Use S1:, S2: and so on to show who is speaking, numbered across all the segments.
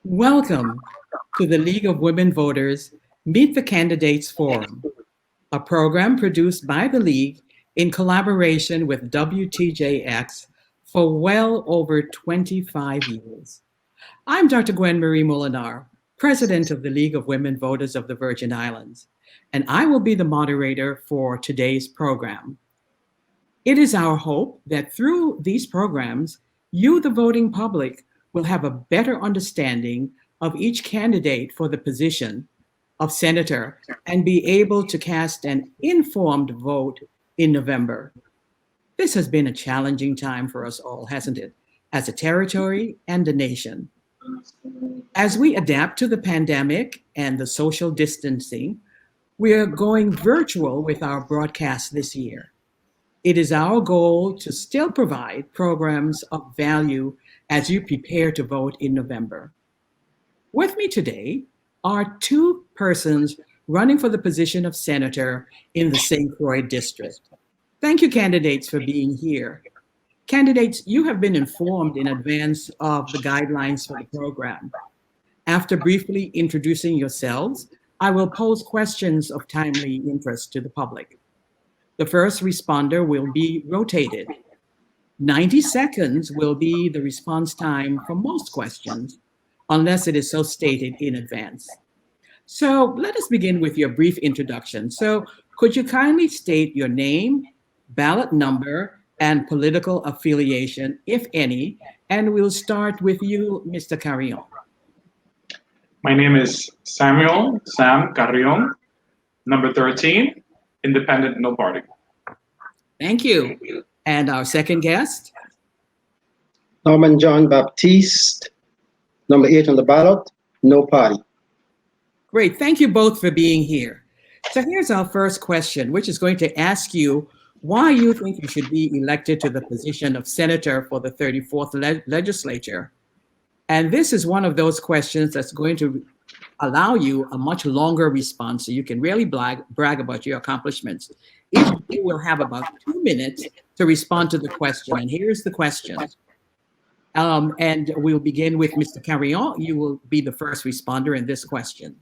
S1: Welcome to the League of Women Voters Meet the Candidates Forum, a program produced by the League in collaboration with WTJX for well over 25 years. I'm Dr. Gwen-Marie Moolenaar, President of the League of Women Voters of the Virgin Islands, and I will be the moderator for today's program. It is our hope that through these programs, you, the voting public, will have a better understanding of each candidate for the position of senator and be able to cast an informed vote in November. This has been a challenging time for us all, hasn't it, as a territory and a nation. As we adapt to the pandemic and the social distancing, we are going virtual with our broadcast this year. It is our goal to still provide programs of value as you prepare to vote in November. With me today are two persons running for the position of senator in the St. Croix district. Thank you, candidates, for being here. Candidates, you have been informed in advance of the guidelines for the program. After briefly introducing yourselves, I will pose questions of timely interest to the public. The first responder will be rotated. 90 seconds will be the response time for most questions, unless it is so stated in advance. So let us begin with your brief introduction. So could you kindly state your name, ballot number, and political affiliation, if any, and we'll start with you, Mr. Carrion.
S2: My name is Sam Carrion, number 13, independent, no party.
S1: Thank you. And our second guest?
S3: Jn Baptiste, number 8 on the ballot, no party.
S1: Great, thank you both for being here. So here's our first question, which is going to ask you why you think you should be elected to the position of senator for the 34th Legislature. And this is one of those questions that's going to allow you a much longer response so you can really brag about your accomplishments. Each of you will have about 2 minutes to respond to the question. And here's the question. And we'll begin with Mr. Carrion. You will be the first responder in this question.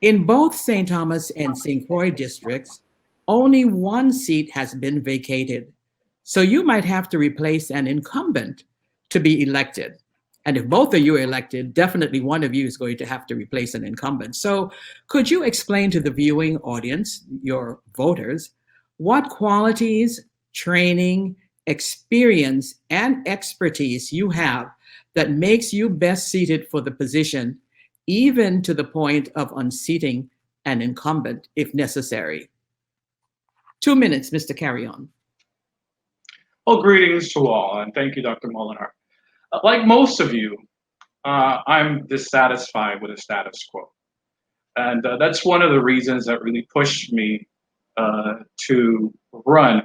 S1: In both St. Thomas and St. Croix districts, only one seat has been vacated. So you might have to replace an incumbent to be elected. And if both of you are elected, definitely one of you is going to have to replace an incumbent. So could you explain to the viewing audience, your voters, what qualities, training, experience, and expertise you have that makes you best suited for the position, even to the point of unseating an incumbent if necessary? 2 minutes, Mr. Carrion.
S2: Well, greetings to all, and thank you, Dr. Moolenaar. Like most of you, I'm dissatisfied with the status quo. And that's one of the reasons that really pushed me to run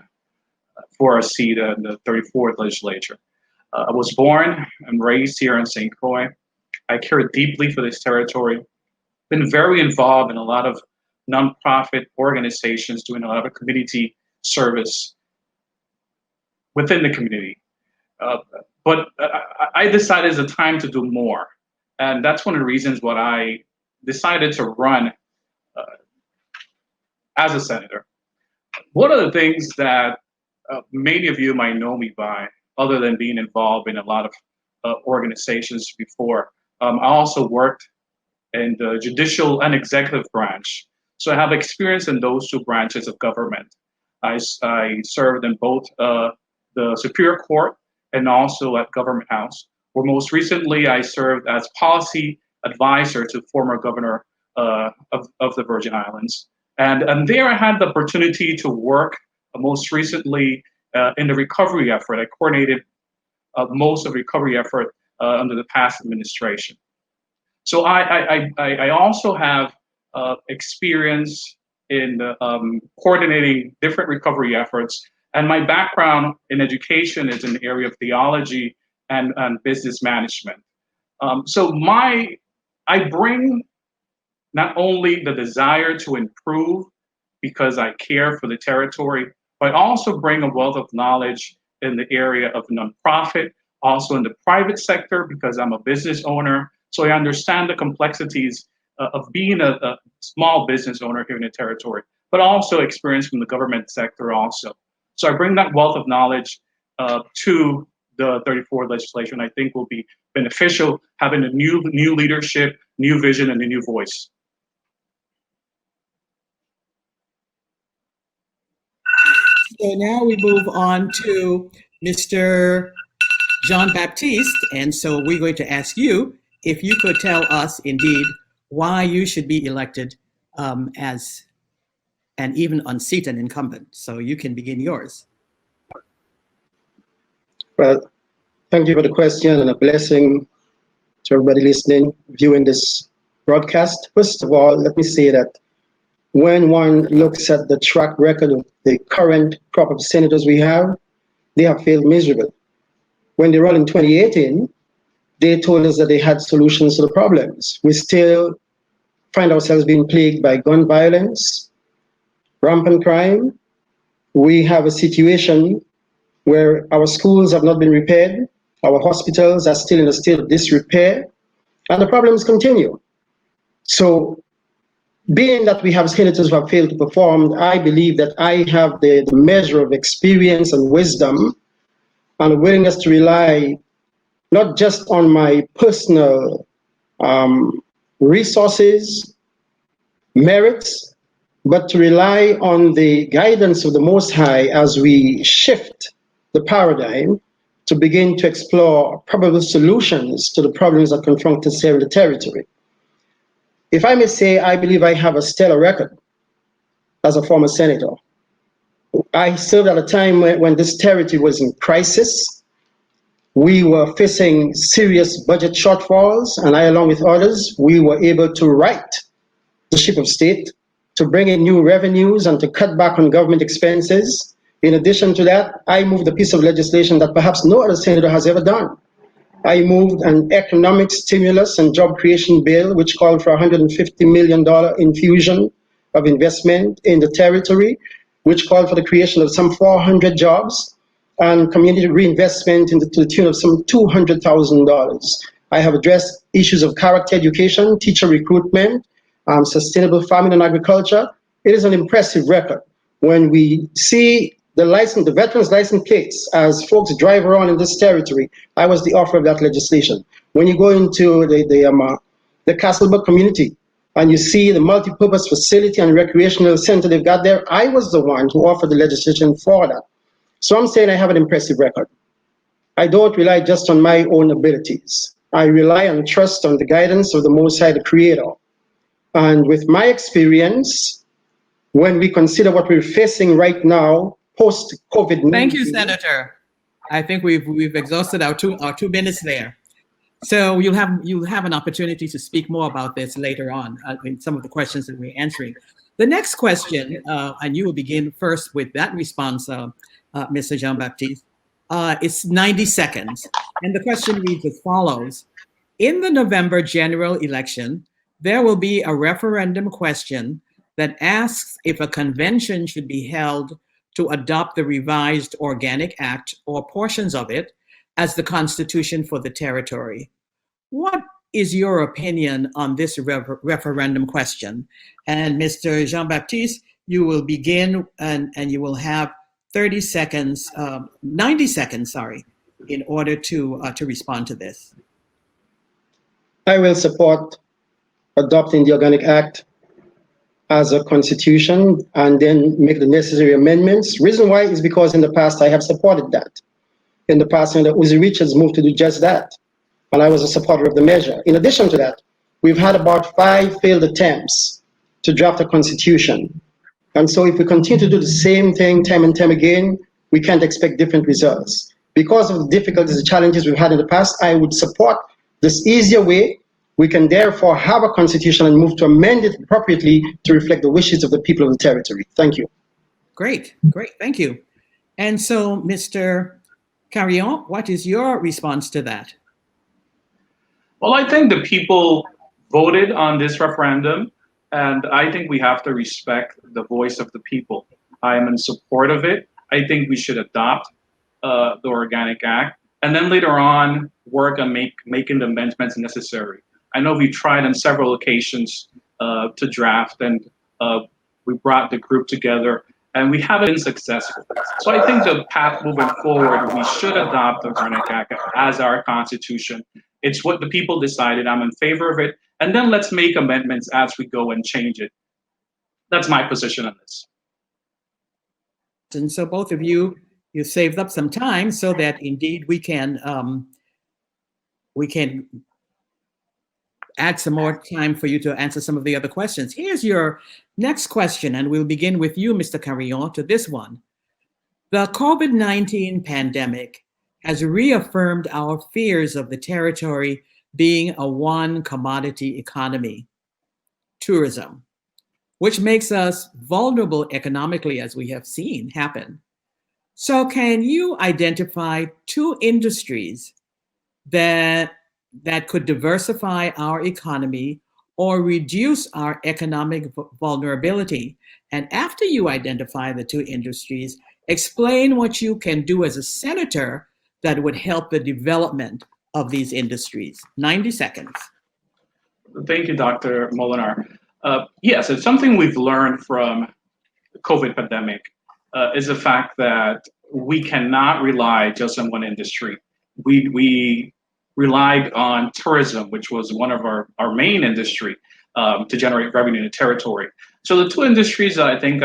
S2: for a seat in the 34th Legislature. I was born and raised here in St. Croix. I care deeply for this territory. Been very involved in a lot of nonprofit organizations, doing a lot of community service within the community. But I decided it's a time to do more. And that's one of the reasons why I decided to run as a senator. One of the things that many of you might know me by, other than being involved in a lot of organizations before, I also worked in the judicial and executive branch. So I have experience in those two branches of government. I served in both the Superior Court and also at Government House, where most recently I served as policy advisor to former governor of the Virgin Islands. And there I had the opportunity to work most recently in the recovery effort. I coordinated most of the recovery effort under the past administration. So I also have experience in coordinating different recovery efforts. And my background in education is in the area of theology and business management. So I bring not only the desire to improve because I care for the territory, but I also bring a wealth of knowledge in the area of nonprofit, also in the private sector because I'm a business owner. So I understand the complexities of being a small business owner here in the territory, but also experience from the government sector also. So I bring that wealth of knowledge to the 34 legislation. I think will be beneficial having a new leadership, new vision, and a new voice.
S1: So now we move on to Mr. Jn Baptiste. And so we're going to ask you if you could tell us indeed why you should be elected as and even unseat an incumbent. So you can begin yours.
S3: Well, thank you for the question and a blessing to everybody listening, viewing this broadcast. First of all, let me say that when one looks at the track record of the current crop of senators we have, they have failed miserably. When they run in 2018, they told us that they had solutions to the problems. We still find ourselves being plagued by gun violence, rampant crime. We have a situation where our schools have not been repaired, our hospitals are still in a state of disrepair, and the problems continue. So, being that we have senators who have failed to perform, I believe that I have the measure of experience and wisdom and a willingness to rely not just on my personal resources, merits, but to rely on the guidance of the Most High as we shift the paradigm to begin to explore probable solutions to the problems that confront us here in the territory. If I may say, I believe I have a stellar record as a former senator. I served at a time when this territory was in crisis. We were facing serious budget shortfalls, and I, along with others, we were able to right the ship of state, to bring in new revenues and to cut back on government expenses. In addition to that, I moved a piece of legislation that perhaps no other senator has ever done. I moved an economic stimulus and job creation bill, which called for a $150 million infusion of investment in the territory, which called for the creation of some 400 jobs and community reinvestment to the tune of some $200,000. I have addressed issues of character education, teacher recruitment, sustainable farming and agriculture. It is an impressive record. When we see the veterans license plates as folks drive around in this territory, I was the author of that legislation. When you go into the Castlebrook community and you see the multi-purpose facility and recreational center they've got there, I was the one who offered the legislation for that. So I'm saying I have an impressive record. I don't rely just on my own abilities. I rly and trust on the guidance of the Most High, the Creator. And with my experience, when we consider what we're facing right now, post-COVID-19.
S1: Thank you, Senator. I think we've exhausted our two minutes there. So you'll have an opportunity to speak more about this later on in some of the questions that we're answering. The next question, and you will begin first with that response, Mr. Jn Baptiste. It's 90 seconds, and the question reads as follows: in the November general election, there will be a referendum question that asks if a convention should be held to adopt the revised Organic Act or portions of it as the constitution for the territory. What is your opinion on this referendum question? And Mr. Jn Baptiste, you will begin and you will have 90 seconds, in order to respond to this.
S3: I will support adopting the Organic Act as a constitution and then make the necessary amendments. Reason why is because in the past I have supported that. In the past, Uzi Richards moved to do just that, and I was a supporter of the measure. In addition to that, we've had about 5 failed attempts to draft a constitution. And so if we continue to do the same thing time and time again, we can't expect different results. Because of the difficulties and challenges we've had in the past, I would support this easier way. We can therefore have a constitution and move to amend it appropriately to reflect the wishes of the people of the territory. Thank you.
S1: Great, thank you. And so, Mr. Carrion, what is your response to that?
S2: Well, I think the people voted on this referendum, and I think we have to respect the voice of the people. I am in support of it. I think we should adopt the Organic Act, and then later on work on making the amendments necessary. I know we tried on several occasions to draft, and we brought the group together, and we haven't been successful. So I think the path moving forward, we should adopt the Vernac Act as our constitution. It's what the people decided. I'm in favor of it. And then let's make amendments as we go and change it. That's my position on this.
S1: And so both of you saved up some time so that indeed we can add some more time for you to answer some of the other questions. Here's your next question, and we'll begin with you, Mr. Carrion, to this one. The COVID-19 pandemic has reaffirmed our fears of the territory being a one commodity economy, tourism, which makes us vulnerable economically, as we have seen happen. So can you identify two industries that could diversify our economy or reduce our economic vulnerability? And after you identify the two industries, explain what you can do as a senator that would help the development of these industries. 90 seconds.
S2: Thank you, Dr. Moolenaar. Yes, it's something we've learned from the COVID pandemic is the fact that we cannot rely just on one industry. We relied on tourism, which was one of our main industry to generate revenue in the territory. So the two industries that I think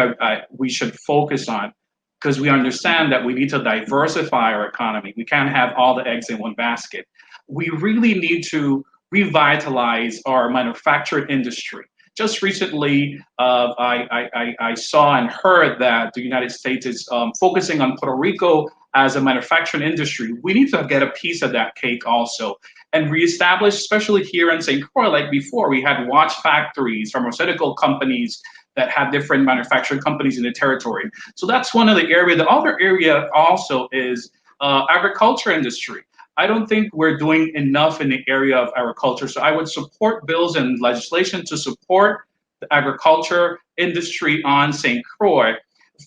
S2: we should focus on, because we understand that we need to diversify our economy. We can't have all the eggs in one basket. We really need to revitalize our manufacturing industry. Just recently, I saw and heard that the United States is focusing on Puerto Rico as a manufacturing industry. We need to get a piece of that cake also and reestablish, especially here in St. Croix, like before, we had watch factories, pharmaceutical companies that have different manufacturing companies in the territory. So that's one of the areas. The other area also is agriculture industry. I don't think we're doing enough in the area of agriculture. So I would support bills and legislation to support the agriculture industry on St. Croix.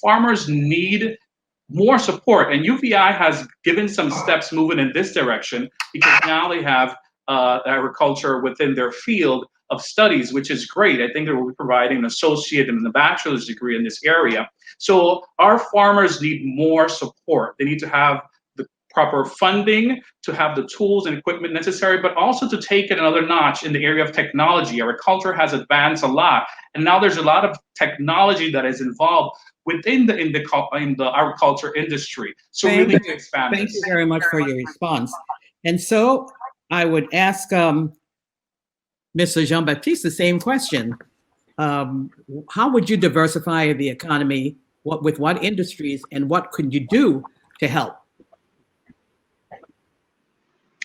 S2: Farmers need more support, and UVI has given some steps moving in this direction because now they have agriculture within their field of studies, which is great. I think they will be providing an associate and a bachelor's degree in this area. So our farmers need more support. They need to have the proper funding to have the tools and equipment necessary, but also to take it another notch in the area of technology. Agriculture has advanced a lot, and now there's a lot of technology that is involved within the agriculture industry. So we need to expand.
S1: Thank you very much for your response. And so I would ask Mr. Jn Baptiste the same question. How would you diversify the economy? With what industries, and what could you do to help?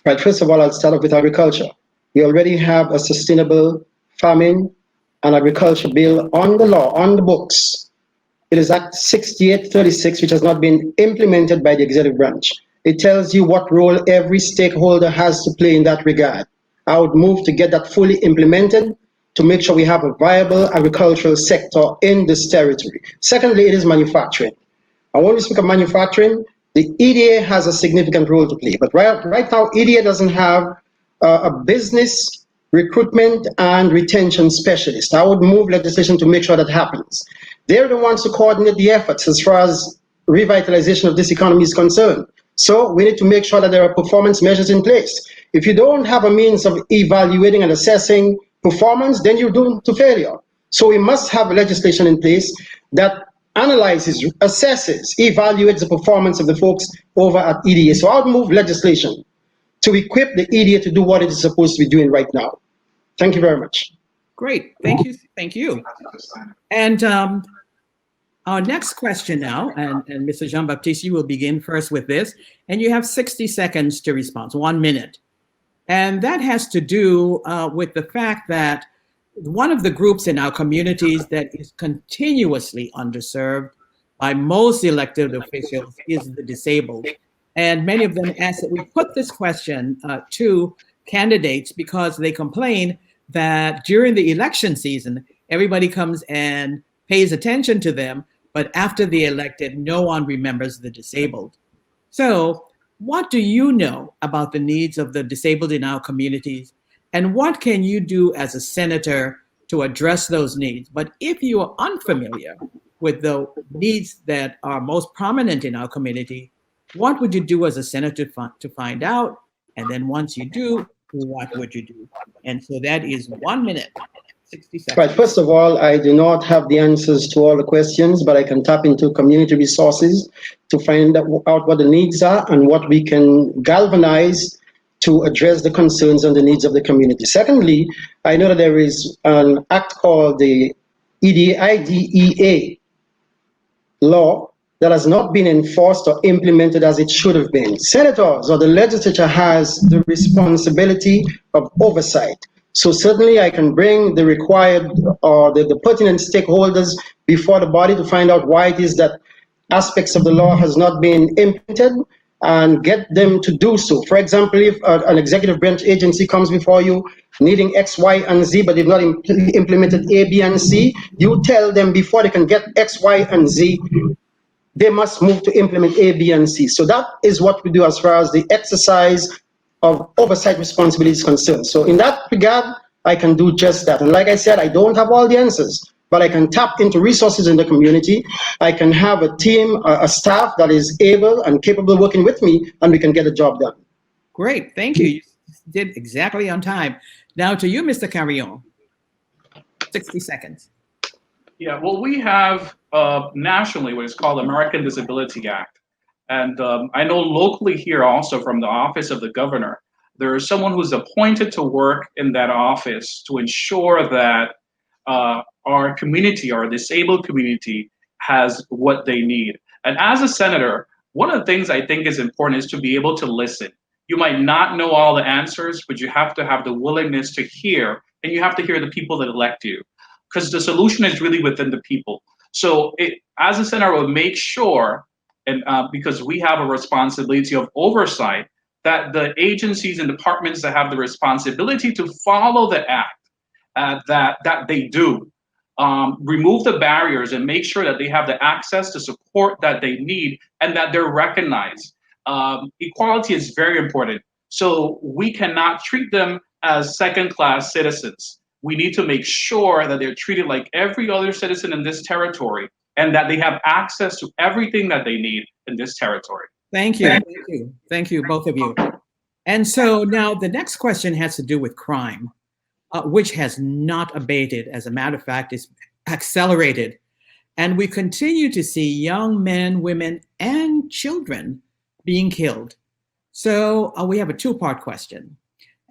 S3: Right, first of all, I'll start off with agriculture. We already have a sustainable farming and agriculture bill on the law, on the books. It is Act 6836, which has not been implemented by the executive branch. It tells you what role every stakeholder has to play in that regard. I would move to get that fully implemented to make sure we have a viable agricultural sector in this territory. Secondly, it is manufacturing. I want to speak of manufacturing. The EDA has a significant role to play, but right now, EDA doesn't have a business recruitment and retention specialist. I would move legislation to make sure that happens. They're the ones to coordinate the efforts as far as revitalization of this economy is concerned. So we need to make sure that there are performance measures in place. If you don't have a means of evaluating and assessing performance, then you're doomed to failure. So we must have legislation in place that analyzes, assesses, evaluates the performance of the folks over at EDA. So I would move legislation to equip the EDA to do what it is supposed to be doing right now. Thank you very much.
S1: Great, thank you, thank you. And our next question now, and Mr. Jn Baptiste, you will begin first with this, and you have 60 seconds to respond, 1 minute. And that has to do with the fact that one of the groups in our communities that is continuously underserved by most elected officials is the disabled. And many of them ask that we put this question to candidates because they complain that during the election season, everybody comes and pays attention to them, but after the elected, no one remembers the disabled. So what do you know about the needs of the disabled in our communities? And what can you do as a senator to address those needs? But if you are unfamiliar with the needs that are most prominent in our community, what would you do as a senator to find out? And then once you do, what would you do? And so that is 1 minute, 60 seconds.
S3: Right. First of all, I do not have the answers to all the questions, but I can tap into community resources to find out what the needs are and what we can galvanize to address the concerns and the needs of the community. Secondly, I know that there is an act called the IDEA law that has not been enforced or implemented as it should have been. Senators or the legislature has the responsibility of oversight. So certainly I can bring the required or the pertinent stakeholders before the body to find out why it is that aspects of the law has not been implemented and get them to do so. For example, if an executive branch agency comes before you needing X, Y, and Z, but they've not implemented A, B, and C, you tell them before they can get X, Y, and Z, they must move to implement A, B, and C. So that is what we do as far as the exercise of oversight responsibility is concerned. So in that regard, I can do just that. And like I said, I don't have all the answers, but I can tap into resources in the community. I can have a team, a staff that is able and capable of working with me, and we can get the job done.
S1: Great, thank you. You did exactly on time. Now to you, Mr. Carrion, 60 seconds.
S2: Yeah, well, we have nationally what is called the American Disability Act. And I know locally here also from the office of the governor, there is someone who's appointed to work in that office to ensure that our community, our disabled community, has what they need. And as a senator, one of the things I think is important is to be able to listen. You might not know all the answers, but you have to have the willingness to hear, and you have to hear the people that elect you, because the solution is really within the people. So as a senator, I would make sure, and because we have a responsibility of oversight, that the agencies and departments that have the responsibility to follow the act, that they do. Remove the barriers and make sure that they have the access to support that they need and that they're recognized. Equality is very important. So we cannot treat them as second-class citizens. We need to make sure that they're treated like every other citizen in this territory and that they have access to everything that they need in this territory.
S1: Thank you, thank you, thank you, both of you. And so now the next question has to do with crime, which has not abated. As a matter of fact, it's accelerated. And we continue to see young men, women, and children being killed. So we have a two-part question.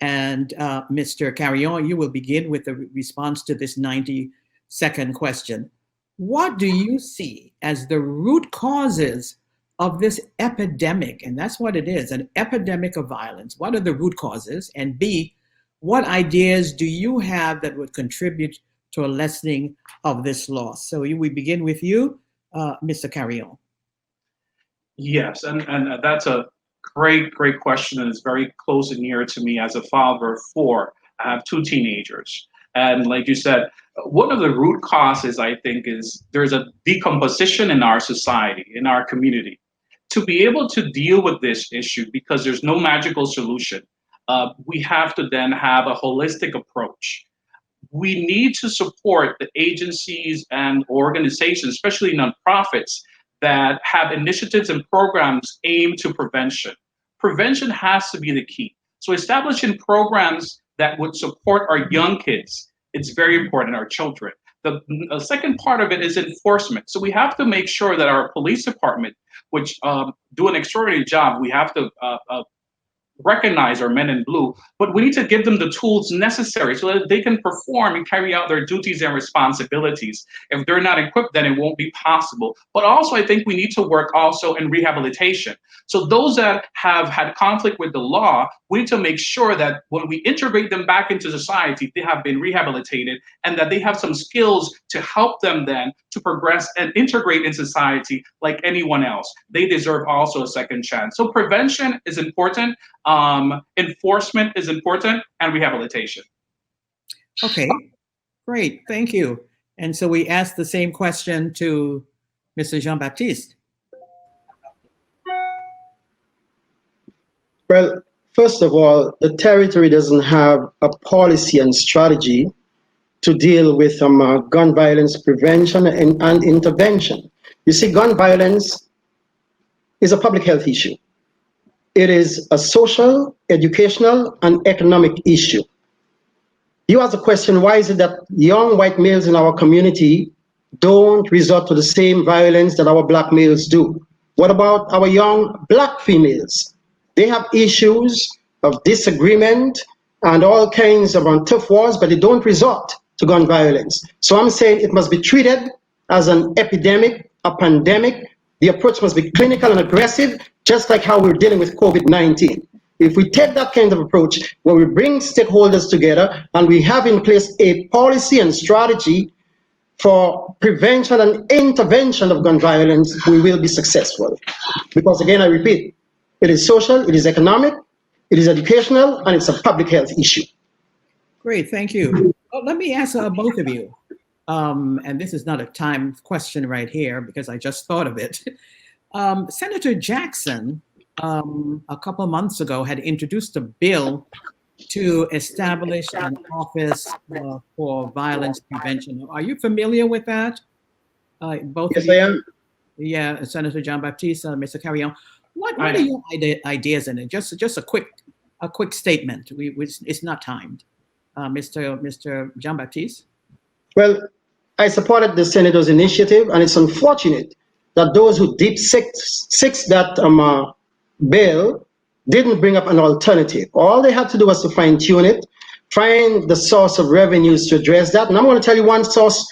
S1: And Mr. Carrion, you will begin with the response to this 90-second question. What do you see as the root causes of this epidemic? And that's what it is, an epidemic of violence. What are the root causes? And B, what ideas do you have that would contribute to a lessening of this loss? So we begin with you, Mr. Carrion.
S2: Yes, and that's a great question, and it's very close and near to me as a father of four. I have two teenagers. And like you said, one of the root causes, I think, is there's a decomposition in our society, in our community. To be able to deal with this issue, because there's no magical solution, we have to then have a holistic approach. We need to support the agencies and organizations, especially nonprofits, that have initiatives and programs aimed to prevention. Prevention has to be the key. So establishing programs that would support our young kids, it's very important, our children. The second part of it is enforcement. So we have to make sure that our police department, which do an extraordinary job, we have to recognize our men in blue, but we need to give them the tools necessary so that they can perform and carry out their duties and responsibilities. If they're not equipped, then it won't be possible. But also, I think we need to work also in rehabilitation. So those that have had conflict with the law, we need to make sure that when we integrate them back into society, they have been rehabilitated and that they have some skills to help them then to progress and integrate in society like anyone else. They deserve also a second chance. So prevention is important. Enforcement is important, and rehabilitation.
S1: Okay, great, thank you. And so we asked the same question to Mr. Jn Baptiste.
S3: Well, First of all, the territory doesn't have a policy and strategy to deal with gun violence prevention and intervention. You see, gun violence is a public health issue. It is a social, educational, and economic issue. You ask the question, why is it that young white males in our community don't resort to the same violence that our black males do? What about our young black females? They have issues of disagreement and all kinds of tough wars, but they don't resort to gun violence. So I'm saying it must be treated as an epidemic, a pandemic. The approach must be clinical and aggressive, just like how we're dealing with COVID-19. If we take that kind of approach, where we bring stakeholders together and we have in place a policy and strategy for prevention and intervention of gun violence, we will be successful. Because again, I repeat, it is social, it is economic, it is educational, and it's a public health issue.
S1: Great, thank you. Well, let me ask both of you, and this is not a time question right here because I just thought of it. Senator Jackson, a couple of months ago, had introduced a bill to establish an office for violence prevention. Are you familiar with that? Both
S3: Yes,
S1: of you?
S3: I am.
S1: Yeah, Senator Jn Baptiste, Mr. Carrion. What are your ideas in it? Just a quick statement. It's not timed. Mr. Jn Baptiste.
S3: Well, I supported the senator's initiative, and it's unfortunate that those who deep six that bill didn't bring up an alternative. All they had to do was to fine tune it, find the source of revenues to address that. And I'm going to tell you one source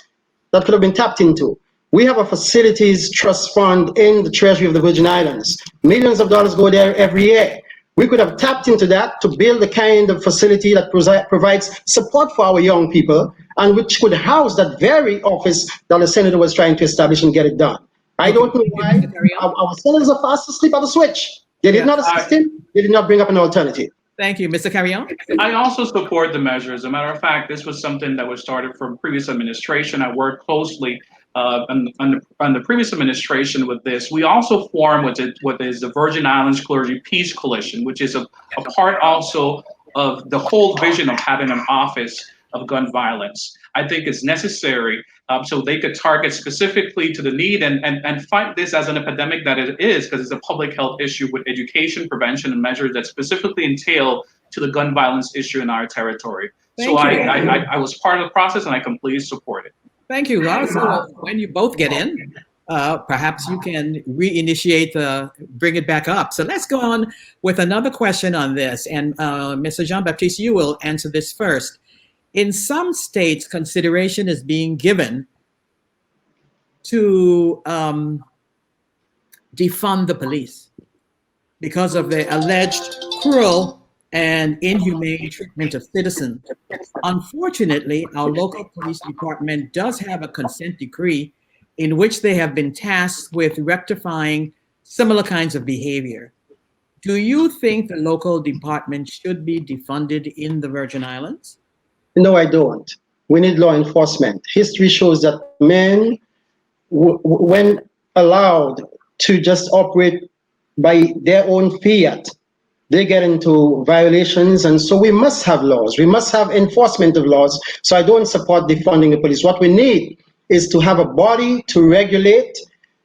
S3: that could have been tapped into. We have a facilities trust fund in the Treasury of the Virgin Islands. Millions of dollars go there every year. We could have tapped into that to build the kind of facility that provides support for our young people, and which could house that very office that the senator was trying to establish and get it done. I don't know why our senators are fast asleep at the switch. They did not assist him. They did not bring up an alternative.
S1: Thank you, Mr. Carrion.
S2: I also support the measure. As a matter of fact, this was something that was started from previous administration. I worked closely on the previous administration with this. We also formed what is the Virgin Islands Clergy Peace Coalition, which is a part also of the whole vision of having an office of gun violence. I think it's necessary so they could target specifically to the need and fight this as an epidemic that it is, because it's a public health issue with education, prevention, and measures that specifically entail to the gun violence issue in our territory. So I was part of the process, and I completely support it.
S1: Thank you, Lars. So when you both get in, perhaps you can reinitiate bring it back up. So let's go on with another question on this. And Mr. Jn Baptiste, you will answer this first. In some states, consideration is being given to defund the police because of the alleged cruel and inhumane treatment of citizens. Unfortunately, our local police department does have a consent decree in which they have been tasked with rectifying similar kinds of behavior. Do you think the local department should be defunded in the Virgin Islands?
S3: No, I don't. We need law enforcement. History shows that men, when allowed to just operate by their own fiat, they get into violations, and so we must have laws. We must have enforcement of laws. So I don't support defunding the police. What we need is to have a body to regulate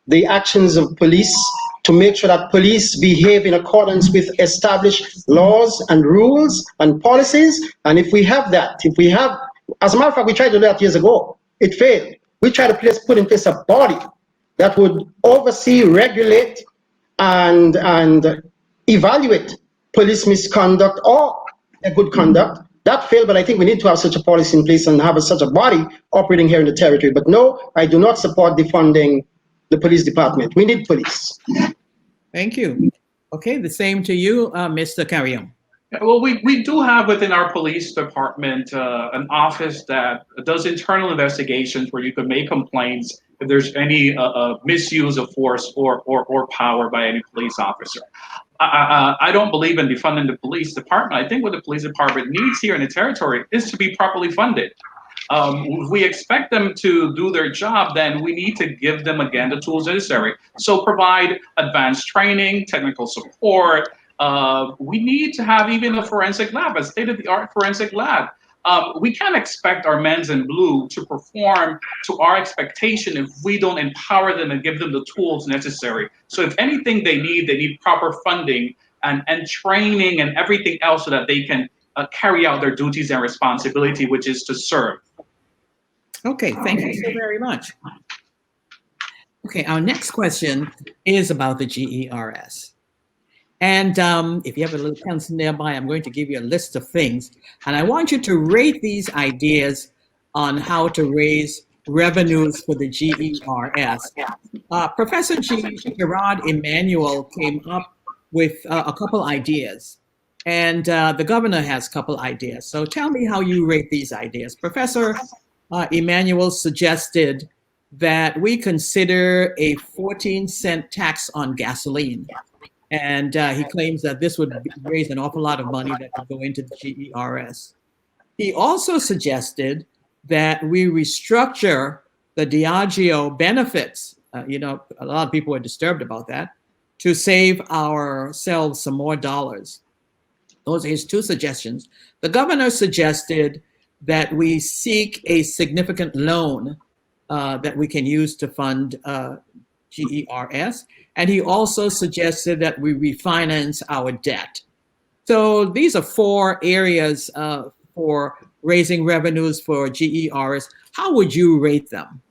S3: the actions of police, to make sure that police behave in accordance with established laws and rules and policies. And if we have that, as a matter of fact, we tried to do that years ago. It failed. We tried to put in place a body that would oversee, regulate, and evaluate police misconduct or a good conduct. That failed, but I think we need to have such a policy in place and have such a body operating here in the territory. But no, I do not support defunding the police department. We need police.
S1: Thank you. Okay, the same to you, Mr. Carrion.
S2: Well, we do have within our police department an office that does internal investigations where you can make complaints if there's any misuse of force or power by any police officer. I don't believe in defunding the police department. I think what the police department needs here in the territory is to be properly funded. If we expect them to do their job, then we need to give them, again, the tools necessary. So provide advanced training, technical support, We need to have even a forensic lab, a state-of-the-art forensic lab. We can't expect our men's in blue to perform to our expectation if we don't empower them and give them the tools necessary. So if anything they need proper funding and training and everything else so that they can carry out their duties and responsibility, which is to serve.
S1: Okay, thank you so very much. Okay, our next question is about the GERS. And if you have a little pencil nearby, I'm going to give you a list of things. And I want you to rate these ideas on how to raise revenues for the GERS. Professor Gerard Emanuel came up with a couple ideas. And the governor has a couple ideas. So tell me how you rate these ideas. Professor Emanuel suggested that we consider a 14-cent tax on gasoline. And he claims that this would raise an awful lot of money that could go into the GERS. He also suggested that we restructure the Diageo benefits. A lot of people are disturbed about that, to save ourselves some more dollars. Those are his two suggestions. The governor suggested that we seek a significant loan that we can use to fund GERS. And he also suggested that we refinance our debt. So these are four areas for raising revenues for GERS. How would you rate them?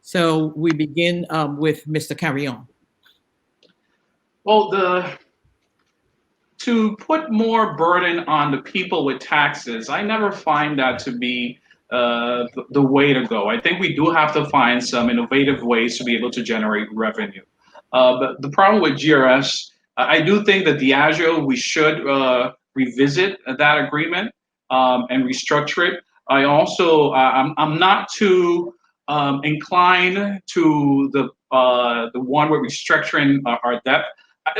S1: So we begin with Mr. Carrion.
S2: Well, to put more burden on the people with taxes, I never find that to be the way to go. I think we do have to find some innovative ways to be able to generate revenue. But the problem with GRS, I do think that Diageo, we should revisit that agreement and restructure it. I also, I'm not too inclined to the one with restructuring our debt.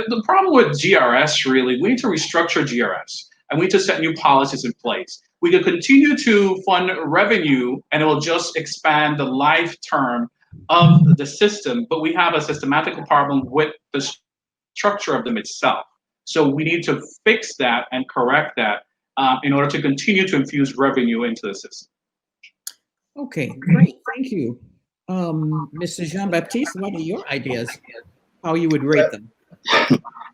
S2: The problem with GRS, really, we need to restructure GRS and we need to set new policies in place. We can continue to fund revenue and it will just expand the life term of the system, but we have a systematic problem with the structure of them itself. So we need to fix that and correct that in order to continue to infuse revenue into the system.
S1: Okay, great, thank you. Mr. Jn Baptiste, what are your ideas? How you would rate them?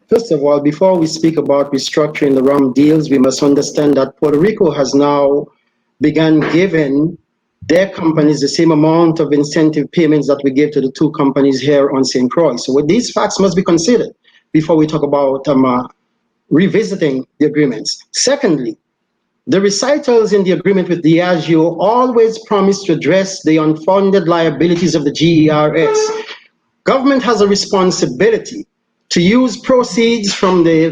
S3: First of all, before we speak about restructuring the rum deals, we must understand that Puerto Rico has now begun giving their companies the same amount of incentive payments that we give to the two companies here on St. Croix. So these facts must be considered before we talk about revisiting the agreements. Secondly, the recitals in the agreement with Diageo always promise to address the unfunded liabilities of the GERS. Government has a responsibility to use proceeds from the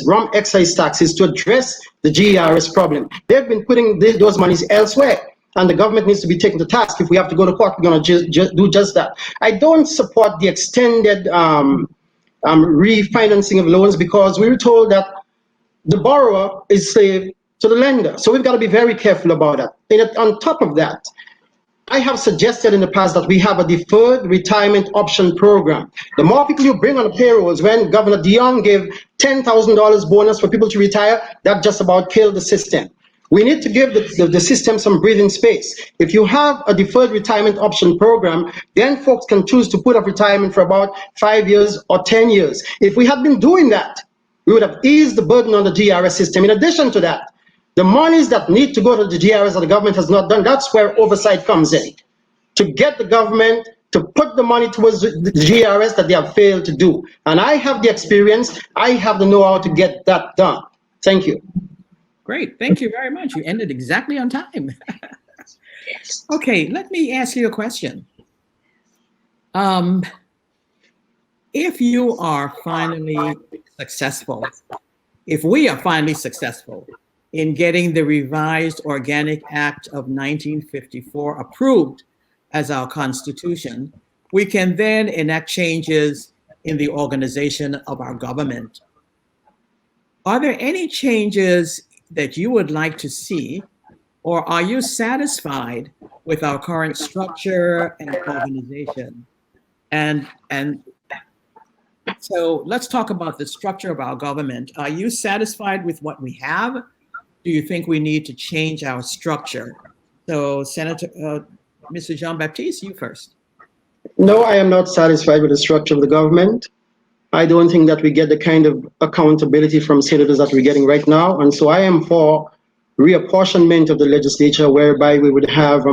S3: rum excise taxes to address the GERS problem. They've been putting those monies elsewhere, and the government needs to be taken to task. If we have to go to court, we're going to do just that. I don't support the extended refinancing of loans because we were told that the borrower is slave to the lender. So we've got to be very careful about that. And on top of that, I have suggested in the past that we have a deferred retirement option program. The more people you bring on the payrolls, when Governor Dion gave $10,000 bonus for people to retire, that just about killed the system. We need to give the system some breathing space. If you have a deferred retirement option program, then folks can choose to put up retirement for about 5 years or 10 years. If we had been doing that, we would have eased the burden on the GRS system. In addition to that, the monies that need to go to the GRS that the government has not done, that's where oversight comes in. To get the government to put the money towards the GRS that they have failed to do. And I have the experience, I have the know-how to get that done. Thank you.
S1: Great, thank you very much. You ended exactly on time. Okay, let me ask you a question. If you are finally successful, if we are finally successful in getting the revised Organic Act of 1954 approved as our Constitution, we can then enact changes in the organization of our government. Are there any changes that you would like to see, or are you satisfied with our current structure and organization? And So let's talk about the structure of our government. Are you satisfied with what we have? Do you think we need to change our structure? So Mr. Jn Baptiste, you first.
S3: No, I am not satisfied with the structure of the government. I don't think that we get the kind of accountability from senators that we're getting right now. And so I am for reapportionment of the legislature, whereby we would have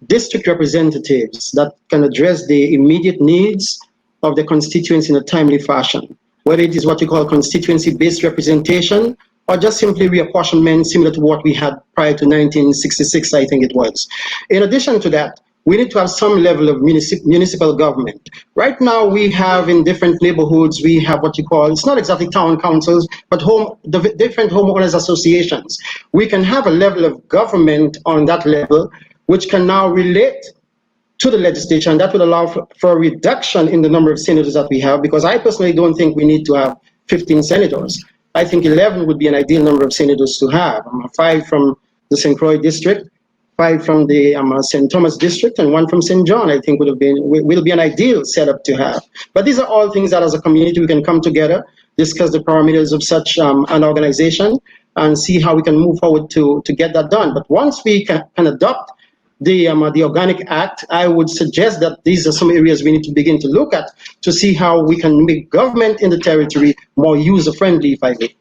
S3: district representatives that can address the immediate needs of the constituents in a timely fashion, whether it is what you call constituency-based representation or just simply reapportionment similar to what we had prior to 1966, I think it was. In addition to that, we need to have some level of municipal government. Right now, we have in different neighborhoods, we have what you call, it's not exactly town councils, but different homeowners associations. We can have a level of government on that level, which can now relate to the legislature, and that would allow for a reduction in the number of senators that we have, because I personally don't think we need to have 15 senators. I think 11 would be an ideal number of senators to have. 5 from the St. Croix district, 5 from the St. Thomas district, and 1 from St. John, I think will be an ideal setup to have. But these are all things that as a community we can come together, discuss the parameters of such an organization, and see how we can move forward to get that done. But once we can adopt the Organic Act, I would suggest that these are some areas we need to begin to look at to see how we can make government in the territory more user-friendly, if I may.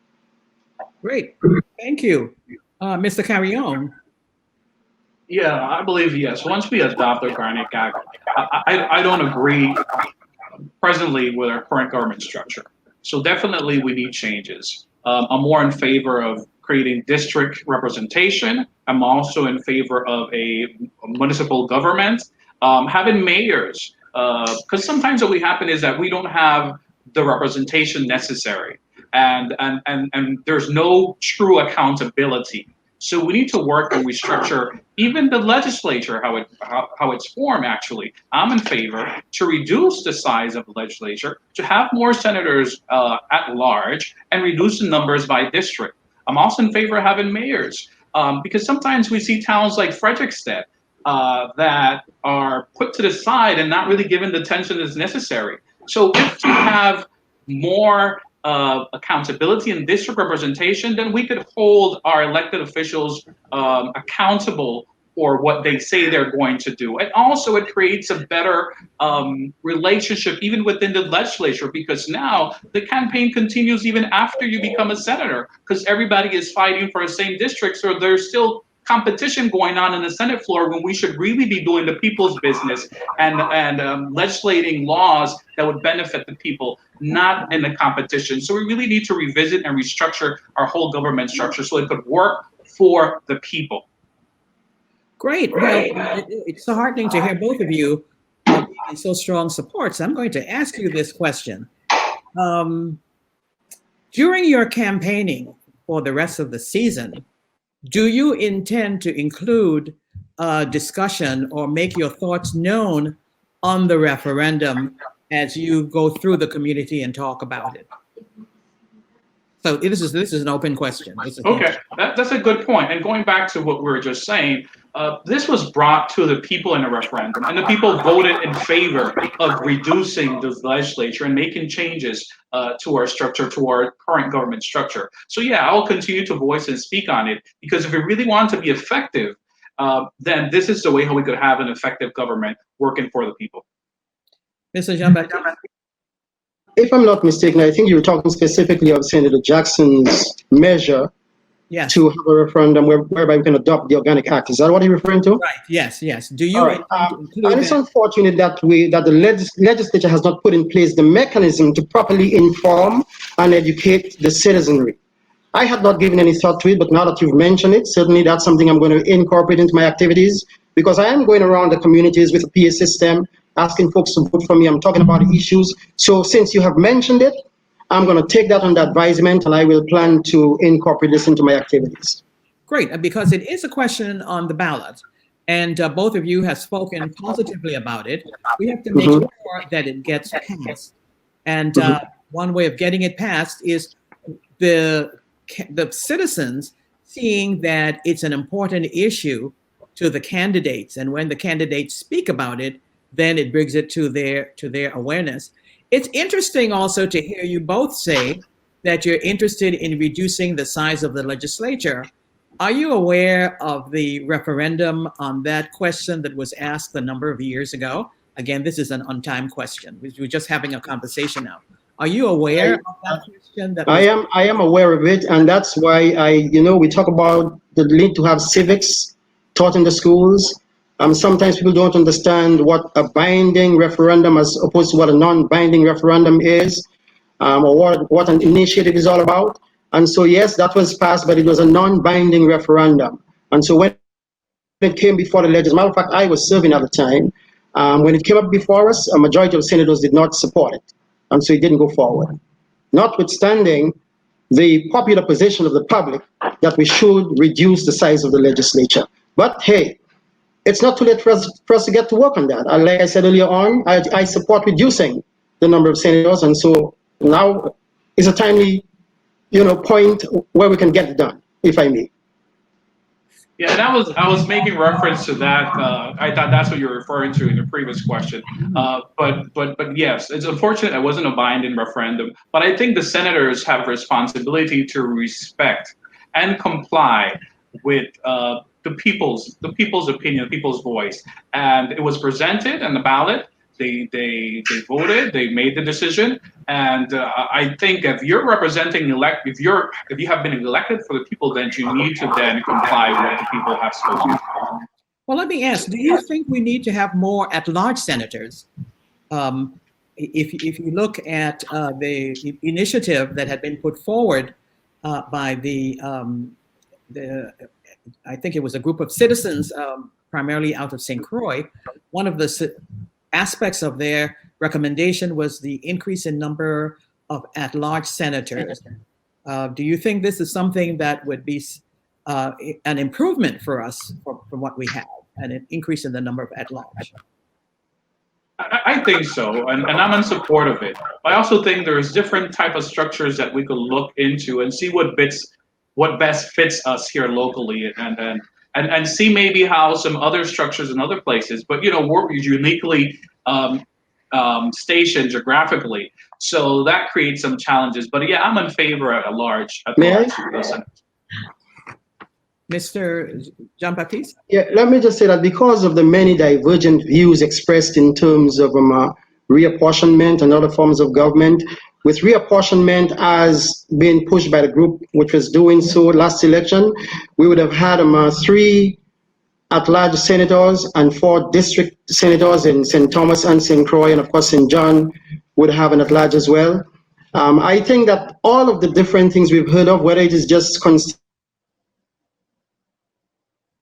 S1: Great, thank you. Mr. Carrion.
S2: Yeah, I believe yes. Once we adopt the Organic Act, I don't agree presently with our current government structure. So definitely we need changes. I'm more in favor of creating district representation. I'm also in favor of a municipal government, having mayors, because sometimes what we happen is that we don't have the representation necessary, and there's no true accountability. So we need to work and restructure even the legislature, how it's formed. Actually, I'm in favor to reduce the size of the legislature, to have more senators at large, and reduce the numbers by district. I'm also in favor of having mayors, because sometimes we see towns like Frederickstead that are put to the side and not really given the attention that's necessary. So if we have more accountability and district representation, then we could hold our elected officials accountable for what they say they're going to do. And also it creates a better relationship even within the legislature, because now the campaign continues even after you become a senator, because everybody is fighting for the same district. So there's still competition going on in the Senate floor when we should really be doing the people's business and legislating laws that would benefit the people, not in the competition. So we really need to revisit and restructure our whole government structure so it could work for the people.
S1: Great. Well, it's so heartening to hear both of you being in so strong support. So I'm going to ask you this question. During your campaigning for the rest of the season, do you intend to include a discussion or make your thoughts known on the referendum as you go through the community and talk about it? So this is an open question.
S2: Okay, that's a good point. And going back to what we were just saying, this was brought to the people in a referendum, and the people voted in favor of reducing the legislature and making changes to our structure, to our current government structure. So yeah, I'll continue to voice and speak on it, because if we really want to be effective, then this is the way how we could have an effective government working for the people.
S1: Mr. Jn Baptiste.
S3: If I'm not mistaken, I think you were talking specifically of Senator Jackson's measure to have a referendum whereby we can adopt the Organic Act. Is that what you're referring to?
S1: Right. Yes. Yes. Do you intend to include
S3: and it's unfortunate that the legislature has not put in place the mechanism to properly inform and educate the citizenry. I had not given any thought to it, but now that you've mentioned it, certainly that's something I'm going to incorporate into my activities, because I am going around the communities with a PA system, asking folks to vote for me. I'm talking about the issues. So since you have mentioned it, I'm going to take that under advisement, and I will plan to incorporate this into my activities.
S1: Great, because it is a question on the ballot, and both of you have spoken positively about it. We have to make sure that it gets passed. And one way of getting it passed is the citizens seeing that it's an important issue to the candidates, and when the candidates speak about it, then it brings it to their awareness. It's interesting also to hear you both say that you're interested in reducing the size of the legislature. Are you aware of the referendum on that question that was asked a number of years ago? Again, this is an on-time question. We're just having a conversation now. Are you aware of that question that was?
S3: I am aware of it, and that's why we talk about the need to have civics taught in the schools. Sometimes people don't understand what a binding referendum as opposed to what a non-binding referendum is, or what an initiative is all about. And so, yes, that was passed, but it was a non-binding referendum. And so when it came before the legislature, matter of fact, I was serving at the time. When it came up before us, a majority of senators did not support it, and so it didn't go forward. Notwithstanding the popular position of the public that we should reduce the size of the legislature. But hey, it's not too late for us to get to work on that. Like I said earlier on, I support reducing the number of senators, and so now is a timely, point where we can get it done, if I may.
S2: Yeah, and I was making reference to that. I thought that's what you're referring to in the previous question. But yes, it's unfortunate it wasn't a binding referendum. But I think the senators have responsibility to respect and comply with the people's opinion, the people's voice. And it was presented on the ballot. They voted. They made the decision. And I think if you're representing if you have been elected for the people, then you need to then comply with what the people have spoken.
S1: Well, let me ask, do you think we need to have more at-large senators? If you look at the initiative that had been put forward by I think it was a group of citizens, primarily out of St. Croix, one of the aspects of their recommendation was the increase in number of at-large senators. Do you think this is something that would be an improvement for us from what we have, and an increase in the number of at-large?
S2: I think so, and I'm in support of it. I also think there's different type of structures that we could look into and see what best fits us here locally, and see maybe how some other structures in other places, but we're uniquely stationed geographically, so that creates some challenges. But yeah, I'm in favor at large.
S1: Mr. Jn Baptiste?
S3: Yeah, let me just say that because of the many divergent views expressed in terms of reapportionment and other forms of government, with reapportionment as being pushed by the group which was doing so last election, we would have had 3 at-large senators and 4 district senators in St. Thomas and St. Croix, and of course St. John would have an at-large as well. I think that all of the different things we've heard of, whether it is just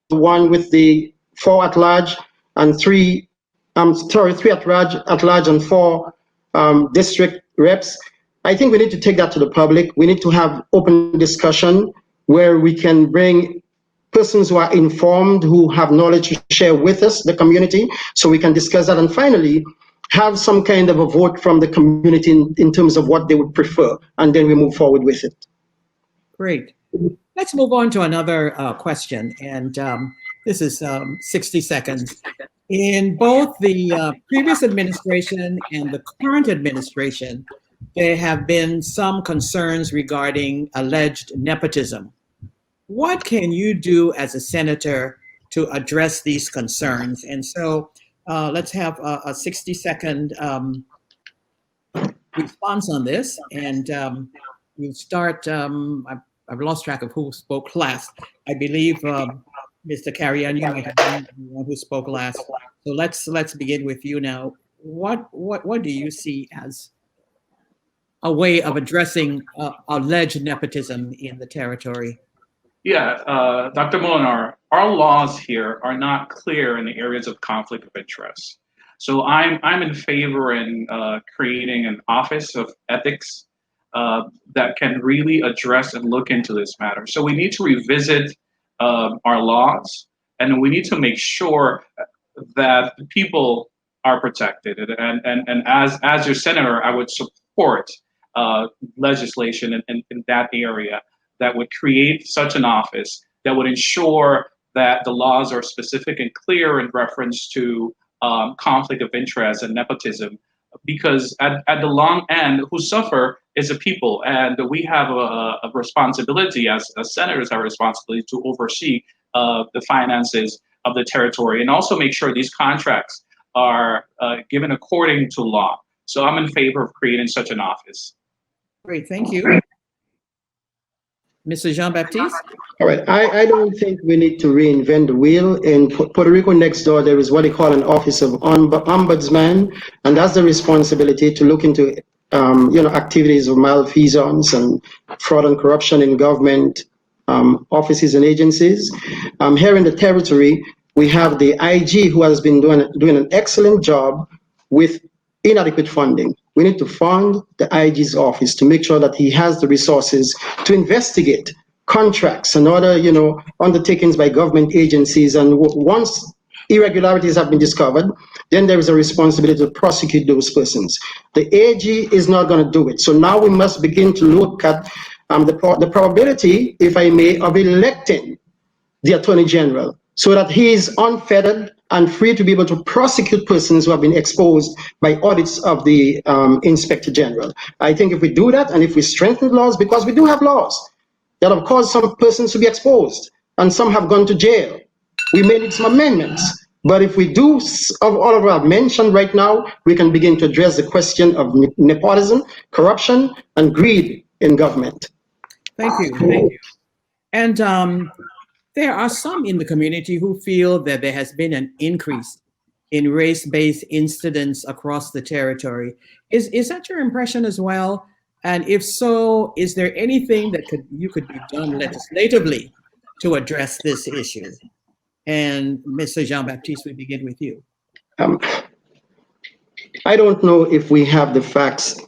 S3: one with the 4 at-large and 3 at-large and 4 district reps, I think we need to take that to the public. We need to have open discussion where we can bring persons who are informed, who have knowledge to share with us, the community, so we can discuss that. And finally, have some kind of a vote from the community in terms of what they would prefer, and then we move forward with it.
S1: Great. Let's move on to another question, and this is 60 seconds. In both the previous administration and the current administration, there have been some concerns regarding alleged nepotism. What can you do as a senator to address these concerns? And so let's have a 60-second response on this. And you start, I've lost track of who spoke last. I believe Mr. Carrion, you might have been the one who spoke last. So let's begin with you now. What do you see as a way of addressing alleged nepotism in the territory?
S2: Yeah, Dr. Moolenaar, our laws here are not clear in the areas of conflict of interest. So I'm in favor in creating an office of ethics that can really address and look into this matter. So we need to revisit our laws, and we need to make sure that the people are protected. And as your senator, I would support legislation in that area that would create such an office that would ensure that the laws are specific and clear in reference to conflict of interest and nepotism because at the long end, who suffer is the people, and we have a responsibility as senators, our responsibility to oversee the finances of the territory and also make sure these contracts are given according to law. So I'm in favor of creating such an office.
S1: Great, thank you. Mr. Jn Baptiste?
S3: All right, I don't think we need to reinvent the wheel. In Puerto Rico next door, there is what they call an office of ombudsman, and that's the responsibility to look into activities of malfeasance and fraud and corruption in government offices and agencies. Here in the territory, we have the IG who has been doing an excellent job with inadequate funding. We need to fund the IG's office to make sure that he has the resources to investigate contracts and other, undertakings by government agencies. And once irregularities have been discovered, then there is a responsibility to prosecute those persons. The AG is not going to do it. So now we must begin to look at the probability, if I may, of electing the Attorney General so that he is unfettered and free to be able to prosecute persons who have been exposed by audits of the Inspector General. I think if we do that and if we strengthen laws, because we do have laws that have caused some persons to be exposed and some have gone to jail, we may need some amendments. But if we do of all of what I've mentioned right now, we can begin to address the question of nepotism, corruption, and greed in government.
S1: Thank you. Thank you. And there are some in the community who feel that there has been an increase in race-based incidents across the territory. Is that your impression as well? And if so, is there anything that could be done legislatively to address this issue? And Mr. Jn Baptiste, we begin with you.
S3: I don't know if we have the facts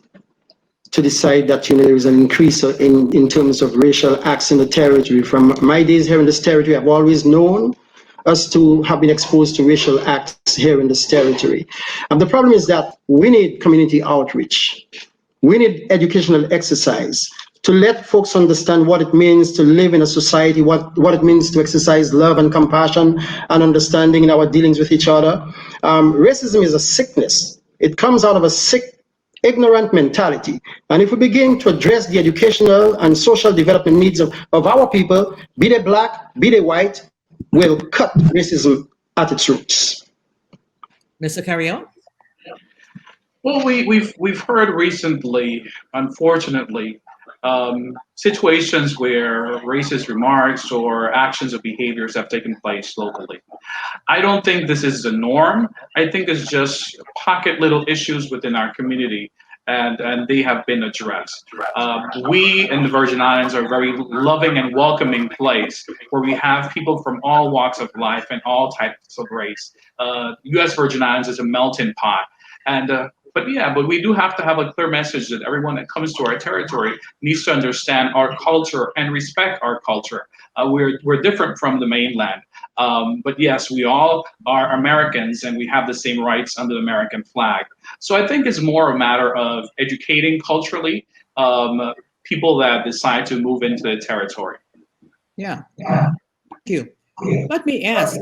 S3: to decide that there is an increase in terms of racial acts in the territory. From my days here in this territory, I've always known us to have been exposed to racial acts here in this territory. And the problem is that we need community outreach. We need educational exercise to let folks understand what it means to live in a society, what it means to exercise love and compassion and understanding in our dealings with each other. Racism is a sickness. It comes out of a sick, ignorant mentality. And if we begin to address the educational and social development needs of our people, be they black, be they white, we'll cut racism at its roots.
S1: Mr. Carrion?
S2: Well, we've heard recently, unfortunately, situations where racist remarks or actions or behaviors have taken place locally. I don't think this is the norm. I think it's just pocket little issues within our community, and they have been addressed. We in the Virgin Islands are a very loving and welcoming place where we have people from all walks of life and all types of race. U.S. Virgin Islands is a melting pot. But we do have to have a clear message that everyone that comes to our territory needs to understand our culture and respect our culture. We're different from the mainland. But yes, we all are Americans and we have the same rights under the American flag. So I think it's more a matter of educating culturally people that decide to move into the territory.
S1: Yeah. Thank you. Let me ask,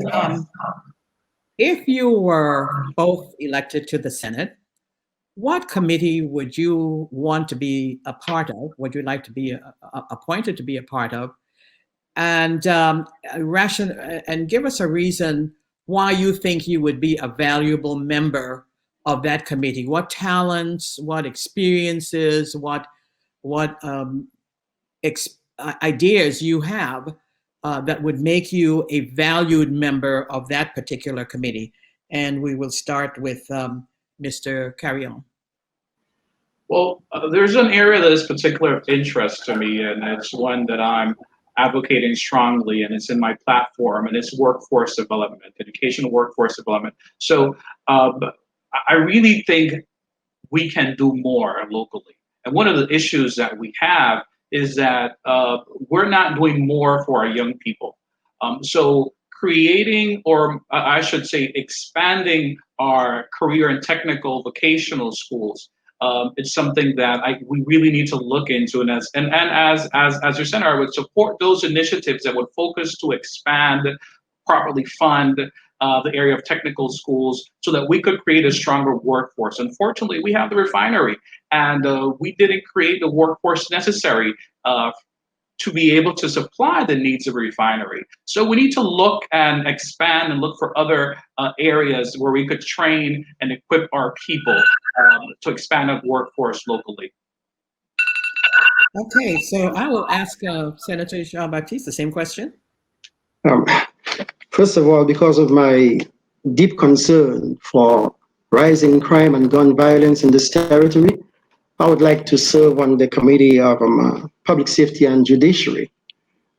S1: if you were both elected to the Senate, what committee would you want to be a part of? Would you like to be appointed to be a part of? And give us a reason why you think you would be a valuable member of that committee. What talents, what experiences, what ideas you have that would make you a valued member of that particular committee. And we will start with Mr. Carrion.
S2: Well, there's an area that is particular interest to me, and it's one that I'm advocating strongly, and it's in my platform, and it's workforce development, educational workforce development. So I really think we can do more locally. And one of the issues that we have is that we're not doing more for our young people. So creating, or I should say expanding our career and technical vocational schools, it's something that we really need to look into. And as your senator, I would support those initiatives that would focus to expand, properly fund the area of technical schools so that we could create a stronger workforce. Unfortunately, we have the refinery, and we didn't create the workforce necessary to be able to supply the needs of a refinery. So we need to look and expand and look for other areas where we could train and equip our people to expand our workforce locally.
S1: Okay, so I will ask Senator Jn Baptiste the same question.
S3: First of all, because of my deep concern for rising crime and gun violence in this territory, I would like to serve on the Committee of Public Safety and Judiciary.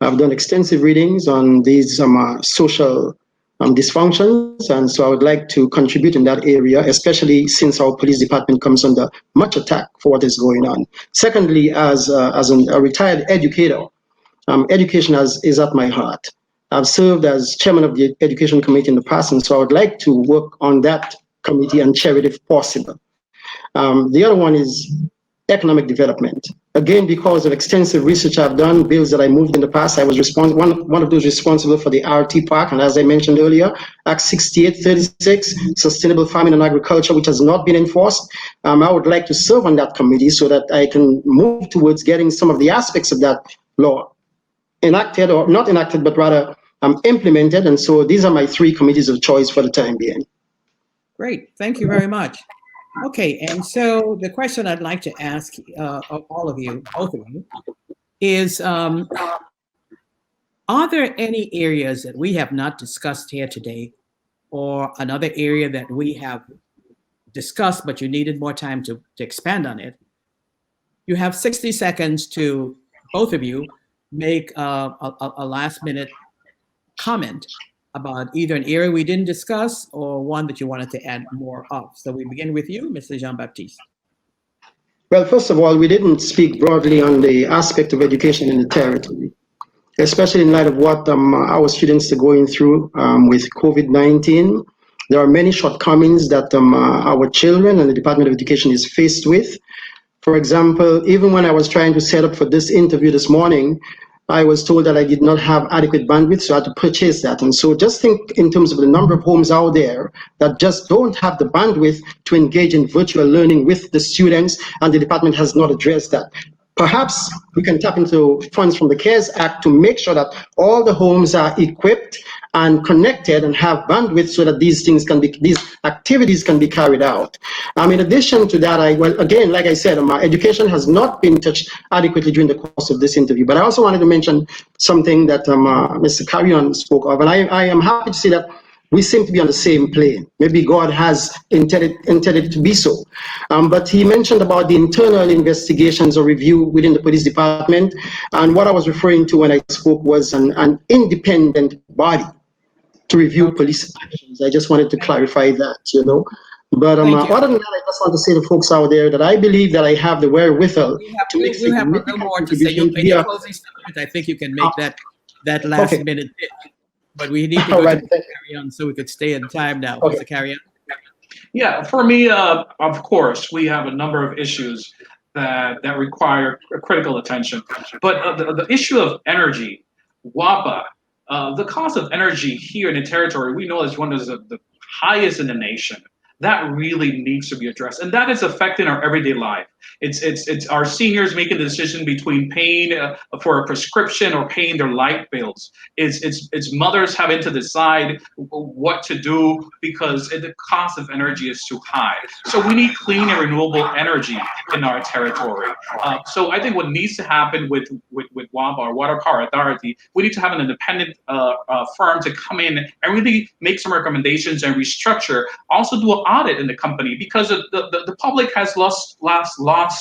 S3: I've done extensive readings on these social dysfunctions, and so I would like to contribute in that area, especially since our police department comes under much attack for what is going on. Secondly, as a retired educator, education is at my heart. I've served as chairman of the Education Committee in the past, and so I would like to work on that committee and chair it if possible. The other one is economic development. Again, because of extensive research I've done, bills that I moved in the past, I was one of those responsible for the RT Park, and as I mentioned earlier, Act 6836, Sustainable Farming and Agriculture, which has not been enforced. I would like to serve on that committee so that I can move towards getting some of the aspects of that law enacted, or not enacted, but rather implemented. And so these are my three committees of choice for the time being.
S1: Great, thank you very much. Okay, and so the question I'd like to ask of all of you, both of you, is are there any areas that we have not discussed here today, or another area that we have discussed but you needed more time to expand on it? You have 60 seconds to, both of you, make a last-minute comment about either an area we didn't discuss or one that you wanted to add more of. So we begin with you, Mr. Jn Baptiste.
S3: Well, first of all, we didn't speak broadly on the aspect of education in the territory, especially in light of what our students are going through with COVID-19. There are many shortcomings that our children and the Department of Education is faced with. For example, even when I was trying to set up for this interview this morning, I was told that I did not have adequate bandwidth, so I had to purchase that. And so just think in terms of the number of homes out there that just don't have the bandwidth to engage in virtual learning with the students, and the department has not addressed that. Perhaps we can tap into funds from the CARES Act to make sure that all the homes are equipped and connected and have bandwidth so that these activities can be carried out. In addition to that, again, like I said, my education has not been touched adequately during the course of this interview. But I also wanted to mention something that Mr. Carrion spoke of, and I am happy to see that we seem to be on the same plane. Maybe God has intended it to be so. But he mentioned about the internal investigations or review within the police department. And what I was referring to when I spoke was an independent body to review police actions. I just wanted to clarify that, But other than that, I just want to say to folks out there that I believe that I have the wherewithal to make
S1: we'll have a little more to say. In your closing statement, I think you can make that last minute bit. But we need to go to Carrion so we could stay in time now. Okay. Mr. Carrion?
S2: Yeah, for me, of course, we have a number of issues that require critical attention. But the issue of energy, WAPA, the cost of energy here in the territory, we know is one of the highest in the nation. That really needs to be addressed, and that is affecting our everyday life. It's our seniors making the decision between paying for a prescription or paying their light bills. It's mothers having to decide what to do because the cost of energy is too high. So we need clean and renewable energy in our territory. So I think what needs to happen with WAPA, or Water Power Authority, we need to have an independent firm to come in and really make some recommendations and restructure. Also do an audit in the company, because the public has lost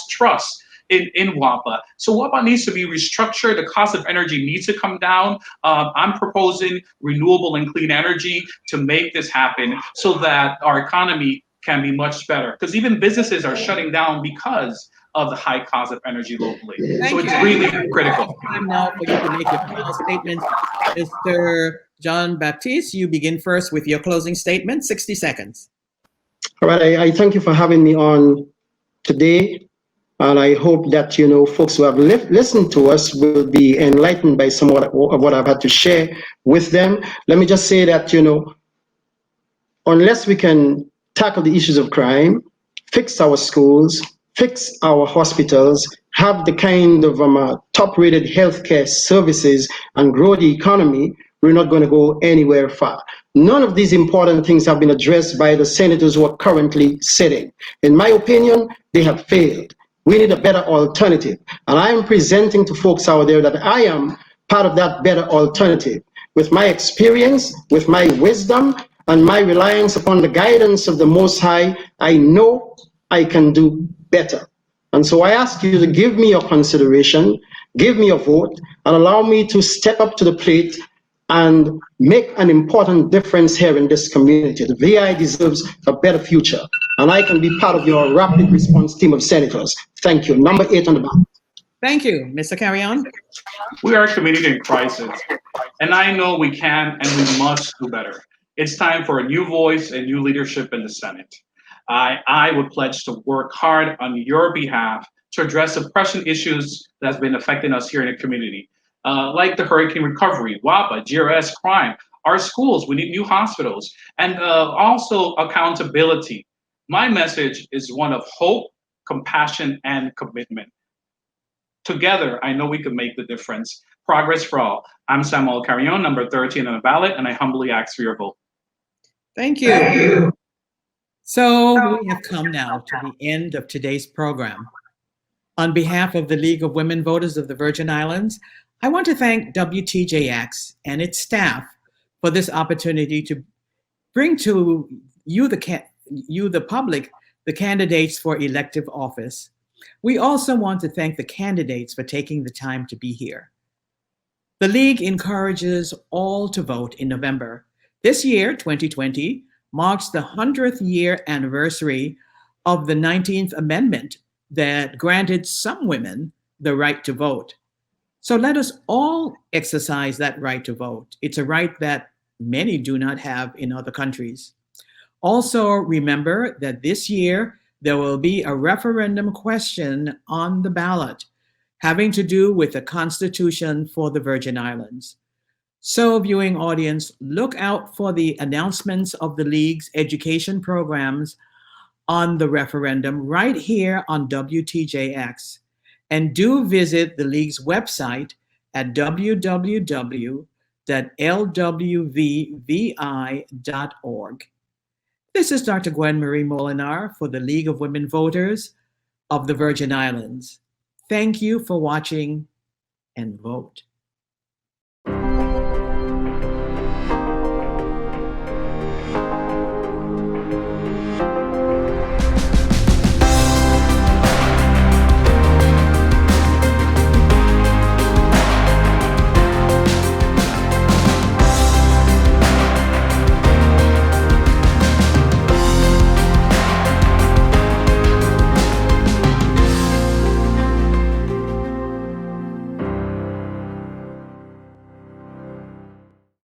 S2: trust in WAPA. So WAPA needs to be restructured. The cost of energy needs to come down. I'm proposing renewable and clean energy to make this happen so that our economy can be much better. Because even businesses are shutting down because of the high cost of energy locally. So it's really critical.
S1: Time now for you to make your final statement. Mr. Jn Baptiste, you begin first with your closing statement, 60 seconds.
S3: All right, I thank you for having me on today, and I hope that folks who have listened to us will be enlightened by some of what I've had to share with them. Let me just say that unless we can tackle the issues of crime, fix our schools, fix our hospitals, have the kind of top-rated healthcare services, and grow the economy, we're not going to go anywhere far. None of these important things have been addressed by the senators who are currently sitting. In my opinion, they have failed. We need a better alternative. And I'm presenting to folks out there that I am part of that better alternative. With my experience, with my wisdom, and my reliance upon the guidance of the Most High, I know I can do better. And so I ask you to give me your consideration, give me a vote, and allow me to step up to the plate and make an important difference here in this community. The VI deserves a better future, and I can be part of your rapid response team of senators. Thank you. Number 8 on the ballot.
S1: Thank you, Mr. Carrion.
S2: We are a community in crisis, and I know we can and we must do better. It's time for a new voice and new leadership in the Senate. I would pledge to work hard on your behalf to address the pressing issues that have been affecting us here in the community, like the hurricane recovery, WAPA, GRS, crime, our schools, we need new hospitals, and also accountability. My message is one of hope, compassion, and commitment. Together, I know we can make the difference. Progress for all. I'm Samuel Carrion, number 13 on the ballot, and I humbly ask for your vote.
S1: Thank you. So we have come now to the end of today's program. On behalf of the League of Women Voters of the Virgin Islands, I want to thank WTJX and its staff for this opportunity to bring to you, the public, the candidates for elective office. We also want to thank the candidates for taking the time to be here. The League encourages all to vote in November. This year, 2020, marks the 100th year anniversary of the 19th Amendment that granted some women the right to vote. So let us all exercise that right to vote. It's a right that many do not have in other countries. Also, remember that this year there will be a referendum question on the ballot having to do with the Constitution for the Virgin Islands. So, viewing audience, look out for the announcements of the League's education programs on the referendum right here on WTJX. And do visit the League's website at www.lwvvi.org. This is Dr. Gwen-Marie Moolenaar for the League of Women Voters of the Virgin Islands. Thank you for watching and vote.